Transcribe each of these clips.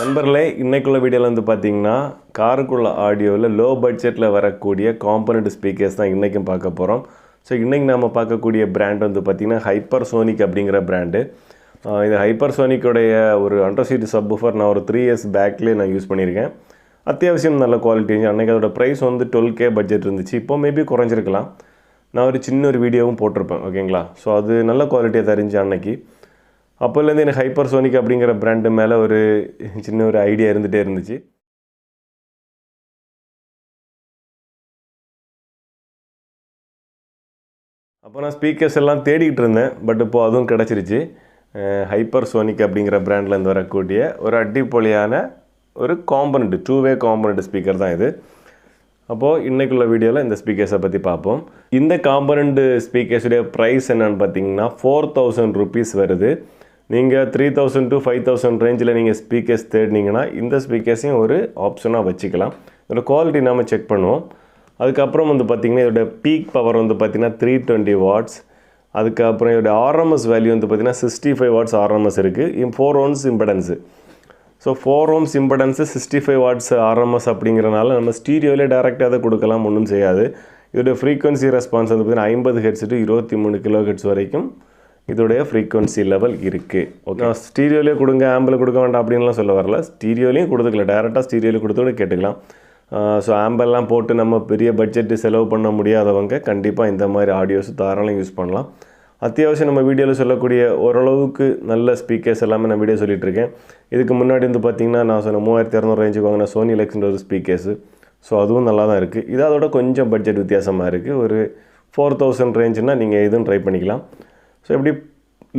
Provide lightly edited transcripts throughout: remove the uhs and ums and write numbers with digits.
நண்பர்களே, இன்னைக்குள்ள வீடியோவில் வந்து பார்த்தீங்கன்னா காருக்குள்ள ஆடியோவில் லோ பட்ஜெட்டில் வரக்கூடிய காம்பனண்ட் ஸ்பீக்கர்ஸ் தான் இன்றைக்கும் பார்க்க போகிறோம். ஸோ இன்றைக்கி நம்ம பார்க்கக்கூடிய பிராண்ட் வந்து பார்த்திங்கன்னா ஹைப்பர்சோனிக் அப்படிங்கிற பிராண்டு. இது ஹைப்பர்சோனிக்குடைய ஒரு அண்டர் சீட் சப்வூஃபர் நான் ஒரு 3 இயர்ஸ் பேக்லேயே நான் யூஸ் பண்ணியிருக்கேன். அத்தியாவசியம் நல்ல குவாலிட்டி இருந்துச்சு. அன்றைக்கி அதோட ப்ரைஸ் வந்து 12K பட்ஜெட் இருந்துச்சு. இப்போ மேபி குறைஞ்சிருக்கலாம். நான் ஒரு சின்ன ஒரு வீடியோவும் போட்டிருப்பேன், ஓகேங்களா. ஸோ அது நல்ல குவாலிட்டியாக தெரிஞ்சு அன்னைக்கு. அப்போலேருந்து எனக்கு ஹைப்பர்சோனிக் அப்படிங்கிற பிராண்டு மேலே ஒரு சின்ன ஒரு ஐடியா இருந்துகிட்டே இருந்துச்சு. அப்போ நான் ஸ்பீக்கர்ஸ் எல்லாம் தேடிக்கிட்டு இருந்தேன். பட் இப்போது அதுவும் கிடச்சிருச்சு. ஹைப்பர்சோனிக் அப்படிங்கிற பிராண்ட்லேருந்து வரக்கூடிய ஒரு அடிப்பொலியான ஒரு காம்பனண்ட் 2-வே காம்பனண்ட் ஸ்பீக்கர் தான் இது. அப்போது இன்றைக்குள்ள வீடியோவில் இந்த ஸ்பீக்கர்ஸை பற்றி பார்ப்போம். இந்த காம்பனண்ட் ஸ்பீக்கர்ஸுடைய ப்ரைஸ் என்னென்னு பார்த்தீங்கன்னா 4000 rupees வருது. நீங்கள் 3000 to 5000 ரேஞ்சில் நீங்கள் ஸ்பீக்கர்ஸ் தேடினீங்கன்னா இந்த ஸ்பீக்கர்ஸையும் ஒரு ஆப்ஷனாக வச்சுக்கலாம். இதோட குவாலிட்டி நாம் செக் பண்ணுவோம். அதுக்கப்புறம் வந்து பார்த்திங்கன்னா இதோட பீக் பவர் வந்து பார்த்திங்கன்னா 320 watts. அதுக்கப்புறம் இதோட ஆர்எம்எஸ் வேல்யூ வந்து பார்த்திங்கன்னா 65 watts ஆர்எம்எஸ் இருக்குது. 4 ohms impedance. So 4 ohms impedance 65 watts RMS அப்படிங்கிறனால நம்ம ஸ்டீரியோவிலே டேரெக்டாக அதை கொடுக்கலாம், ஒன்றும் செய்யாது. இதோட ஃப்ரீக்வன்சி ரெஸ்பான்ஸ் வந்து பார்த்திங்கன்னா 50 Hz to 23 kHz வரைக்கும் இதோடைய ஃப்ரீக்வன்சி லெவல் இருக்குது. ஓகே, நான் ஸ்டீரியோலேயே கொடுங்க, ஆம்பில் கொடுக்க வேண்டாம் அப்படின்லாம் சொல்ல வரல. ஸ்டீரியோலையும் கொடுத்துக்கலாம், டேரெக்டாக ஸ்டீரியோவில் கொடுத்து கேட்டுக்கலாம். ஸோ ஆம்பெல்லாம் போட்டு நம்ம பெரிய பட்ஜெட்டு செலவு பண்ண முடியாதவங்க கண்டிப்பாக இந்த மாதிரி ஆடியோஸ் தாராளம் யூஸ் பண்ணலாம். அத்தியாவசியம் நம்ம வீடியோவில் சொல்லக்கூடிய ஓரளவுக்கு நல்ல ஸ்பீக்கர்ஸ் எல்லாமே நான் வீடியோ சொல்லிகிட்டு இருக்கேன். இதுக்கு முன்னாடி வந்து பார்த்திங்கன்னா நான் சொன்ன 3200 ரேஞ்சுக்கு வாங்கின சோனி லெக்ஸின்ற ஒரு ஸ்பீக்கர்ஸு. ஸோ அதுவும் நல்லா தான் இருக்குது. இது அதோட கொஞ்சம் பட்ஜெட் வித்தியாசமாக இருக்குது. ஒரு 4000 ரேஞ்சுனால் நீங்கள் இதுவும் ட்ரை பண்ணிக்கலாம். ஸோ இப்படி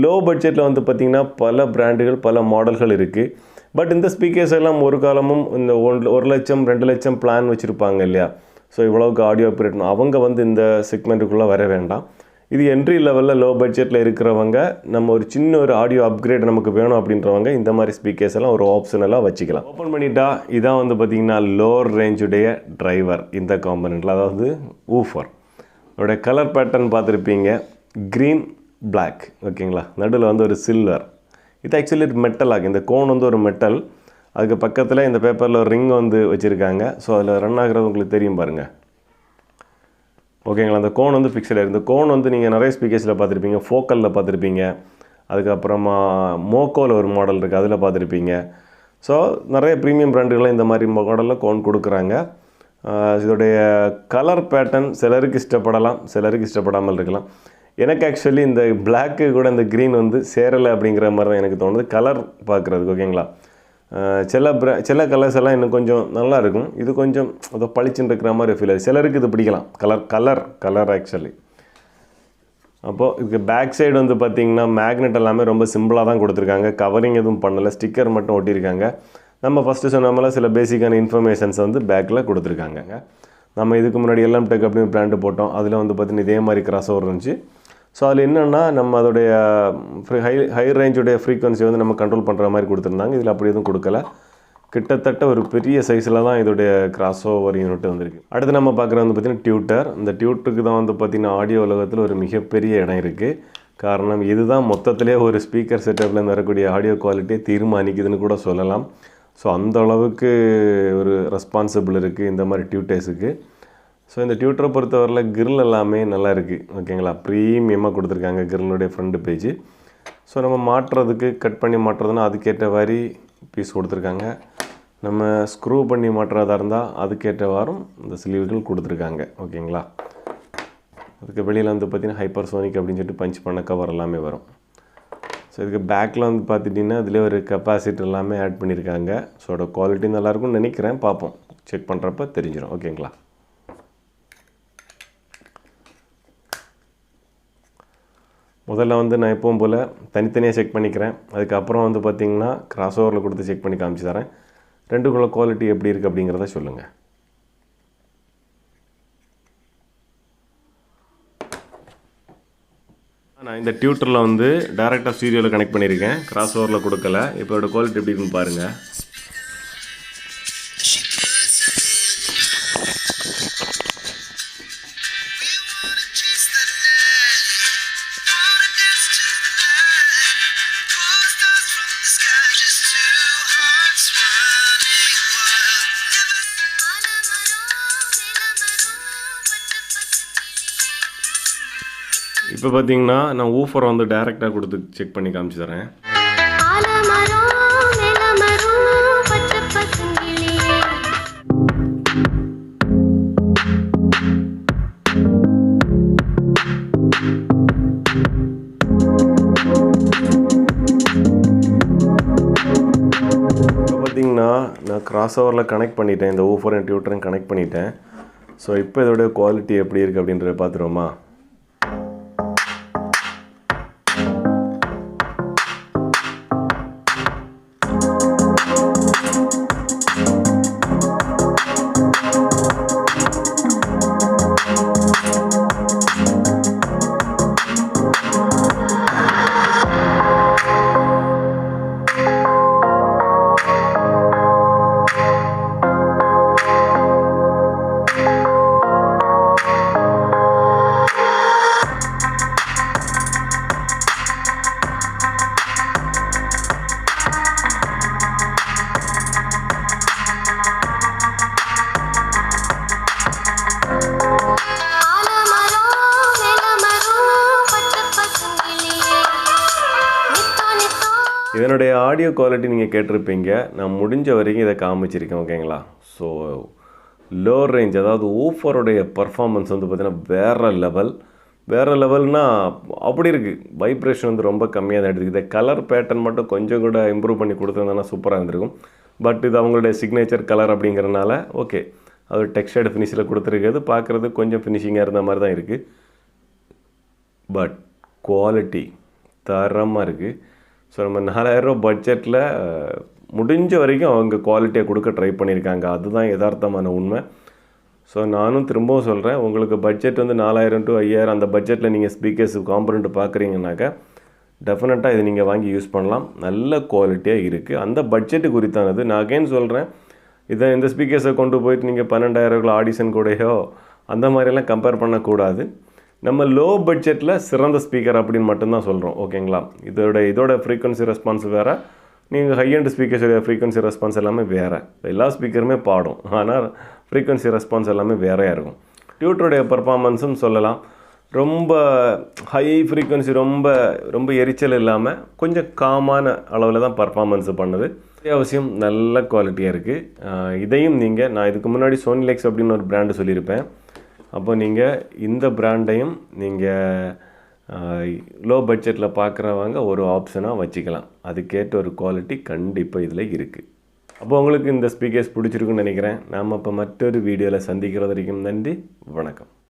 லோ பட்ஜெட்டில் வந்து பார்த்திங்கன்னா பல பிராண்டுகள் பல மாடல்கள் இருக்குது. பட் இந்த ஸ்பீக்கர்ஸ் எல்லாம் ஒரு காலமும் இந்த 1 லட்சம் 2 லட்சம் பிளான் வச்சுருப்பாங்க இல்லையா. ஸோ இவ்வளோக்கு ஆடியோ அப்கிரேட் அவங்க வந்து இந்த செக்மெண்ட்டுக்குள்ளே வர வேண்டாம். இது என்ட்ரி லெவலில் லோ பட்ஜெட்டில் இருக்கிறவங்க, நம்ம ஒரு சின்ன ஒரு ஆடியோ அப்கிரேட் நமக்கு வேணும் அப்படின்றவங்க இந்த மாதிரி ஸ்பீக்கர்ஸ் எல்லாம் ஒரு ஆப்ஷனலாக வச்சுக்கலாம். ஓப்பன் பண்ணிட்டா இதான் வந்து பார்த்திங்கன்னா லோவர் ரேஞ்சுடைய டிரைவர் இந்த காம்பனண்ட்டில், அதாவது ஊஃபர். அதோடைய கலர் பேட்டர்ன் பார்த்துருப்பீங்க, க்ரீன் பிளாக், ஓகேங்களா. நடுவில் வந்து ஒரு சில்வர். இது ஆக்சுவலி மெட்டலாக, இந்த கோன் வந்து ஒரு மெட்டல். அதுக்கு பக்கத்தில் இந்த பேப்பரில் ஒரு ரிங் வந்து வச்சுருக்காங்க. ஸோ அதில் ரன் ஆகிறது உங்களுக்கு தெரியும் பாருங்கள், ஓகேங்களா. அந்த கோன் வந்து ஃபிக்ஸட் ஆகிருக்கு. இந்த கோன் வந்து நீங்கள் நிறைய ஸ்பீக்கர்ஸில் பார்த்துருப்பீங்க, ஃபோக்கலில் பார்த்துருப்பீங்க, அதுக்கப்புறமா மோக்கோவில் ஒரு மாடல் இருக்குது, அதில் பார்த்துருப்பீங்க. ஸோ நிறைய ப்ரீமியம் பிராண்டுகள்லாம் இந்த மாதிரி மாடலில் கோன் கொடுக்குறாங்க. இதோடைய கலர் பேட்டர்ன் சிலருக்கு இஷ்டப்படலாம், சிலருக்கு இஷ்டப்படாமல் இருக்கலாம். எனக்கு ஆக்சுவலி இந்த பிளாக்கு கூட இந்த க்ரீன் வந்து சேரலை அப்படிங்கிற மாதிரி தான் எனக்கு தோணுது கலர் பார்க்குறதுக்கு, ஓகேங்களா. சில கலர்ஸ் எல்லாம் இன்னும் கொஞ்சம் நல்லா இருக்கும். இது கொஞ்சம் அதை பளிச்சுன்னு இருக்கிற மாதிரி ஃபீல் ஆகுது. சிலருக்கு இது பிடிக்கலாம், கலர் ஆக்சுவலி. அப்போது இதுக்கு பேக் சைடு வந்து பார்த்திங்கன்னா மேக்னெட் எல்லாமே ரொம்ப சிம்பிளாக தான் கொடுத்துருக்காங்க. கவரிங் எதுவும் பண்ணலை, ஸ்டிக்கர் மட்டும் ஒட்டியிருக்காங்க. நம்ம ஃபஸ்ட்டு சொன்னாமல சில பேசிக்கான இன்ஃபர்மேஷன்ஸ் வந்து பேக்கில் கொடுத்துருக்காங்க. நம்ம இதுக்கு முன்னாடி எல்எம் டெக் அப்படின்னு பிராண்டு போட்டோம். அதில் வந்து பார்த்திங்கன்னா இதே மாதிரி கிராஸ் ஓவர் இருந்துச்சு. ஸோ அதில் என்னென்னா நம்ம அதோடைய ஹை ரேஞ்சுடைய ஃப்ரீக்வன்சி வந்து நம்ம கண்ட்ரோல் பண்ணுற மாதிரி கொடுத்துருந்தாங்க. இதில் அப்படி எதுவும் கொடுக்கல. கிட்டத்தட்ட ஒரு பெரிய சைஸில் தான் இதோடைய கிராஸ் ஓவர் யூனிட் வந்திருக்கு. அடுத்து நம்ம பார்க்குறது வந்து பார்த்திங்கன்னா டியூட்டர். இந்த டியூட்டருக்கு தான் வந்து பார்த்திங்கன்னா ஆடியோ உலகத்தில் ஒரு மிகப்பெரிய இடம் இருக்குது. காரணம் இதுதான் மொத்தத்திலே ஒரு ஸ்பீக்கர் செட்டப்லேருந்து வரக்கூடிய ஆடியோ குவாலிட்டியை தீர்மானிக்குதுன்னு கூட சொல்லலாம். ஸோ அந்த அளவுக்கு ஒரு ரெஸ்பான்சிபிள் இருக்குது இந்த மாதிரி டியூட்டர்ஸுக்கு. ஸோ இந்த டியூட்டரை பொறுத்தவரையில் கிரில் எல்லாமே நல்லா இருக்குது, ஓகேங்களா. ப்ரீமியமாக கொடுத்துருக்காங்க கிரிலுடைய ஃப்ரண்ட் பேஜ். ஸோ நம்ம மாட்டுறதுக்கு கட் பண்ணி மாட்டுறதுனா அதுக்கேற்ற மாதிரி பீஸ் கொடுத்துருக்காங்க. நம்ம ஸ்க்ரூ பண்ணி மாட்டுறதா இருந்தால் அதுக்கேற்றவாறும் இந்த ஸ்லீவ்கள் கொடுத்துருக்காங்க, ஓகேங்களா. அதுக்கு வெளியில் வந்து பார்த்திங்கன்னா ஹைப்பர்சோனிக் அப்படின்னு சொல்லிட்டு பஞ்ச் பண்ண கவர் எல்லாமே வரும். ஸோ இதுக்கு பேக்கில் வந்து பார்த்துட்டிங்கன்னா அதிலே ஒரு கெப்பாசிட்டர் எல்லாமே ஆட் பண்ணியிருக்காங்க. ஸோ அதோட குவாலிட்டி நல்லாயிருக்கும்னு நினைக்கிறேன், பார்ப்போம், செக் பண்ணுறப்ப தெரிஞ்சிடும், ஓகேங்களா. முதல்ல வந்து நான் எப்பவும் போல் தனித்தனியாக செக் பண்ணிக்கிறேன். அதுக்கப்புறம் வந்து பார்த்திங்கன்னா கிராஸ் ஓவரில் கொடுத்து செக் பண்ணி காமிச்சு தரேன். ரெண்டுக்குள்ள குவாலிட்டி எப்படி இருக்குது அப்படிங்கிறத சொல்லுங்கள். நான் இந்த டியூட்டரில் வந்து டேரெக்டாக ஸ்டீரியோவில் கனெக்ட் பண்ணியிருக்கேன், கிராஸ் ஓவரில் கொடுக்கல. இப்போ இதோட குவாலிட்டி எப்படி இருக்குன்னு பாருங்கள். இப்போ பார்த்தீங்கன்னா நான் ஊஃபரை வந்து டைரெக்டாக கொடுத்து செக் பண்ணி காமிச்சு தரேன். இப்போ பார்த்தீங்கன்னா நான் கிராஸ் ஓவரில் கனெக்ட் பண்ணிட்டேன், இந்த ஊஃபரையும் டியூட்டரையும் கனெக்ட் பண்ணிட்டேன். ஸோ இப்போ இதோட குவாலிட்டி எப்படி இருக்குது அப்படின்றத பார்த்துருவோமா? இதனுடைய ஆடியோ குவாலிட்டி நீங்கள் கேட்டிருப்பீங்க. நான் முடிஞ்ச வரைக்கும் இதை காமிச்சிருக்கேன், ஓகேங்களா? ஸோ லோ ரேஞ்ச், அதாவது ஊஃபருடைய பர்ஃபார்மன்ஸ் வந்து பார்த்திங்கன்னா வேறு லெவல்னால் அப்படி இருக்குது. வைப்ரேஷன் வந்து ரொம்ப கம்மியாக தான் எடுத்துக்குது. கலர் பேட்டர்ன் மட்டும் கொஞ்சம் கூட இம்ப்ரூவ் பண்ணி கொடுத்துருந்தோன்னா சூப்பராக இருந்திருக்கும். பட் இது அவங்களுடைய சிக்னேச்சர் கலர் அப்படிங்கிறனால ஓகே, அது டெக்ஸ்டைடு ஃபினிஷில் கொடுத்துருக்கிறது பார்க்குறது கொஞ்சம் ஃபினிஷிங்காக இருந்த மாதிரி தான் இருக்குது. பட் குவாலிட்டி தரமாக இருக்குது. ஸோ நம்ம 4000 ரூபா பட்ஜெட்டில் முடிஞ்ச வரைக்கும் அவங்க குவாலிட்டியை கொடுக்க ட்ரை பண்ணியிருக்காங்க. அதுதான் யதார்த்தமான உண்மை. ஸோ நானும் திரும்பவும் சொல்கிறேன், உங்களுக்கு பட்ஜெட் வந்து 4000 to 5000 அந்த பட்ஜெட்டில் நீங்கள் ஸ்பீக்கர்ஸ் காம்பனண்ட் பார்க்குறீங்கன்னாக்கா டெஃபினட்டாக இதை நீங்கள் வாங்கி யூஸ் பண்ணலாம். நல்ல குவாலிட்டியாக இருக்குது. அந்த பட்ஜெட்டு குறித்தானது. நான் அகைன் சொல்கிறேன், இந்த ஸ்பீக்கர்ஸை கொண்டு போயிட்டு நீங்கள் 12,000 ஆடிஷன் கூடயோ அந்த மாதிரிலாம் கம்பேர் பண்ணக்கூடாது. நம்ம லோ பட்ஜெட்டில் சிறந்த ஸ்பீக்கர் அப்படின்னு மட்டும்தான் சொல்கிறோம், ஓகேங்களா? இதோட ஃப்ரீக்வன்சி ரெஸ்பான்ஸ் வேறு, நீங்கள் ஹை அண்ட் ஸ்பீக்கர்ஸோடைய ஃப்ரீக்வன்சி ரெஸ்பான்ஸ் எல்லாமே வேறு. எல்லா ஸ்பீக்கருமே பாடும், ஆனால் ஃப்ரீக்வன்சி ரெஸ்பான்ஸ் எல்லாமே வேறையாக இருக்கும். டியூட்டருடைய பர்ஃபார்மன்ஸும் சொல்லலாம், ரொம்ப ஹை ஃப்ரீக்வன்சி, ரொம்ப எரிச்சல் இல்லாமல் கொஞ்சம் காமான அளவில் தான் பர்ஃபார்மன்ஸ் பண்ணுது. அவசியம் நல்ல குவாலிட்டியாக இருக்குது. இதையும் நான் இதுக்கு முன்னாடி சோனிலெக்ஸ் அப்படின்னு ஒரு பிராண்டு சொல்லியிருப்பேன். அப்போ நீங்கள் இந்த பிராண்டையும் நீங்கள் லோ பட்ஜெட்டில் பார்க்குறவங்க ஒரு ஆப்ஷனாக வச்சுக்கலாம். அதுக்கேற்ற ஒரு குவாலிட்டி கண்டிப்பாக இதில் இருக்குது. அப்போ உங்களுக்கு இந்த ஸ்பீக்கர்ஸ் பிடிச்சிருக்குன்னு நினைக்கிறேன். நாம் இப்போ மற்றொரு வீடியோவில் சந்திக்கிறது வரைக்கும் நன்றி, வணக்கம்.